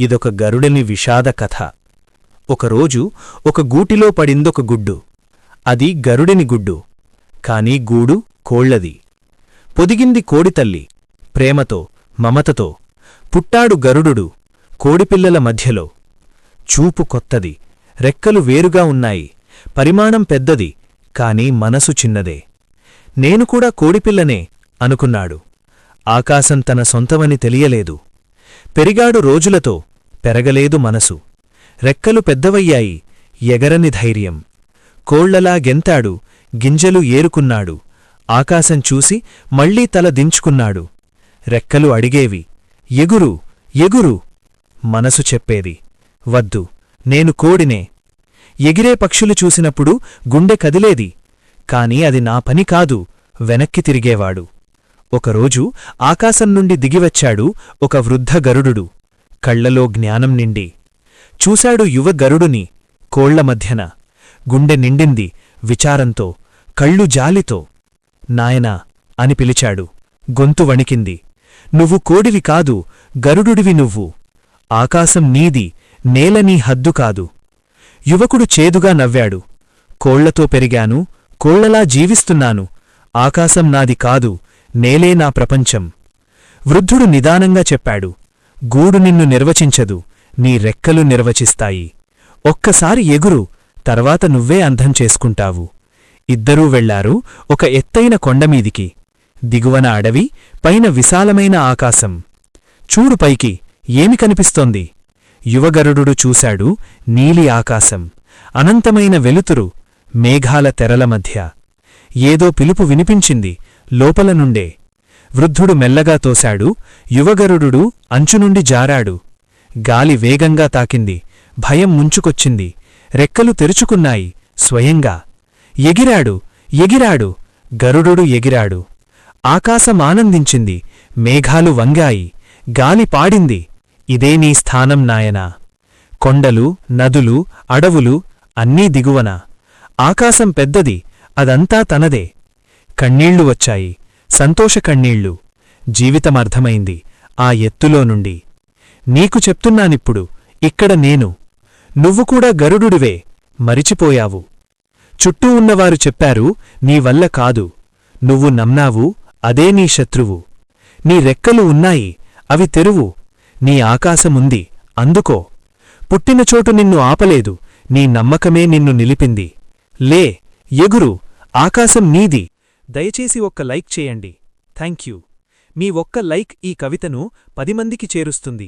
ఇదొక గరుడని విషాద కథ. ఒకరోజు ఒక గూటిలో పడిందొక గుడ్డు. అది గరుడిని గుడ్డు, కాని గూడు కోళ్లది. పొదిగింది కోడితల్లి, ప్రేమతో మమతతో. పుట్టాడు గరుడు కోడిపిల్లల మధ్యలో. చూపు కొత్తది, రెక్కలు వేరుగా ఉన్నాయి, పరిమాణం పెద్దది, కాని మనసు చిన్నదే. నేను కూడా కోడిపిల్లనే అనుకున్నాడు. ఆకాశం తన సొంతమని తెలియలేదు. పెరిగాడు రోజులతో, పెరగలేదు మనసు. రెక్కలు పెద్దవయ్యాయి, ఎగరని ధైర్యం. కోళ్లలా గెంతాడు, గింజలు ఏరుకున్నాడు. ఆకాశం చూసి మళ్లీ తల దించుకున్నాడు. రెక్కలు అడిగేవి, ఎగురు ఎగురు. మనసు చెప్పేది, వద్దు, నేను కోడినే. ఎగిరే పక్షులు చూసినప్పుడు గుండె కదిలేది, కాని అది నా పని కాదు, వెనక్కి తిరిగేవాడు. ఒకరోజు ఆకాశం నుండి దిగివచ్చాడు ఒక వృద్ధ గరుడు. కళ్లలో జ్ఞానం నిండి చూశాడు యువ గరుడుని కోళ్ల మధ్యన. గుండె నిండింది విచారంతో, కళ్ళు జాలితో. నాయనా అని పిలిచాడు. గొంతు వణికింది. నువ్వు కోడివి కాదు, గరుడుడివి నువ్వు. ఆకాశం నీది, నేల నీ హద్దు కాదు. యువకుడు చేదుగా నవ్వాడు. కోళ్లతో పెరిగాను, కోళ్లలా జీవిస్తున్నాను. ఆకాశం నాది కాదు, నేలే నా ప్రపంచం. వృద్ధుడు నిదానంగా చెప్పాడు, గూడు నిన్ను నిర్వచించదు, నీ రెక్కలు నిర్వచిస్తాయి. ఒక్కసారి ఎగురు, తర్వాత నువ్వే అంధం చేసుకుంటావు. ఇద్దరూ వెళ్లారు ఒక ఎత్తైన కొండమీదికి. దిగువన అడవి, పైన విశాలమైన ఆకాశం. చూడు పైకి, ఏమి కనిపిస్తోంది? యువగరుడు చూశాడు నీలి ఆకాశం, అనంతమైన వెలుతురు, మేఘాల తెరల మధ్య. ఏదో పిలుపు వినిపించింది లోపల నుండే. వృద్ధుడు మెల్లగా తోశాడు. యువగరుడు అంచునుండి జారాడు. గాలి వేగంగా తాకింది, భయం ముంచుకొచ్చింది. రెక్కలు తెరుచుకున్నాయి స్వయంగా. ఎగిరాడు ఎగిరాడు, గరుడు ఎగిరాడు. ఆకాశం ఆనందించింది, మేఘాలు వంగాయి, గాలి పాడింది, ఇదే నీ స్థానం నాయనా. కొండలు, నదులు, అడవులు అన్నీ దిగువన. ఆకాశం పెద్దది, అదంతా తనదే. కన్నీళ్లు వచ్చాయి, సంతోష కన్నీళ్లు. జీవితమర్థమైంది ఆ ఎత్తులో నుండి. నీకు చెప్తున్నానిప్పుడు, ఇక్కడ నేను. నువ్వు కూడా గరుడుడివే, మరిచిపోయావు. చుట్టూ ఉన్నవారు చెప్పారు, నీ వల్ల కాదు. నువ్వు నమ్నావు, అదే నీ శత్రువు. నీ రెక్కలు ఉన్నాయి, అవి తెరువు. నీ ఆకాశముంది, అందుకో. పుట్టినచోటు నిన్ను ఆపలేదు, నీ నమ్మకమే నిన్ను నిలిపింది. లే, ఎగురు, ఆకాశం నీది. దయచేసి ఒక్క లైక్ చేయండి. థాంక్యూ. మీ ఒక్క లైక్ ఈ కవితను 10 మందికి చేరుస్తుంది.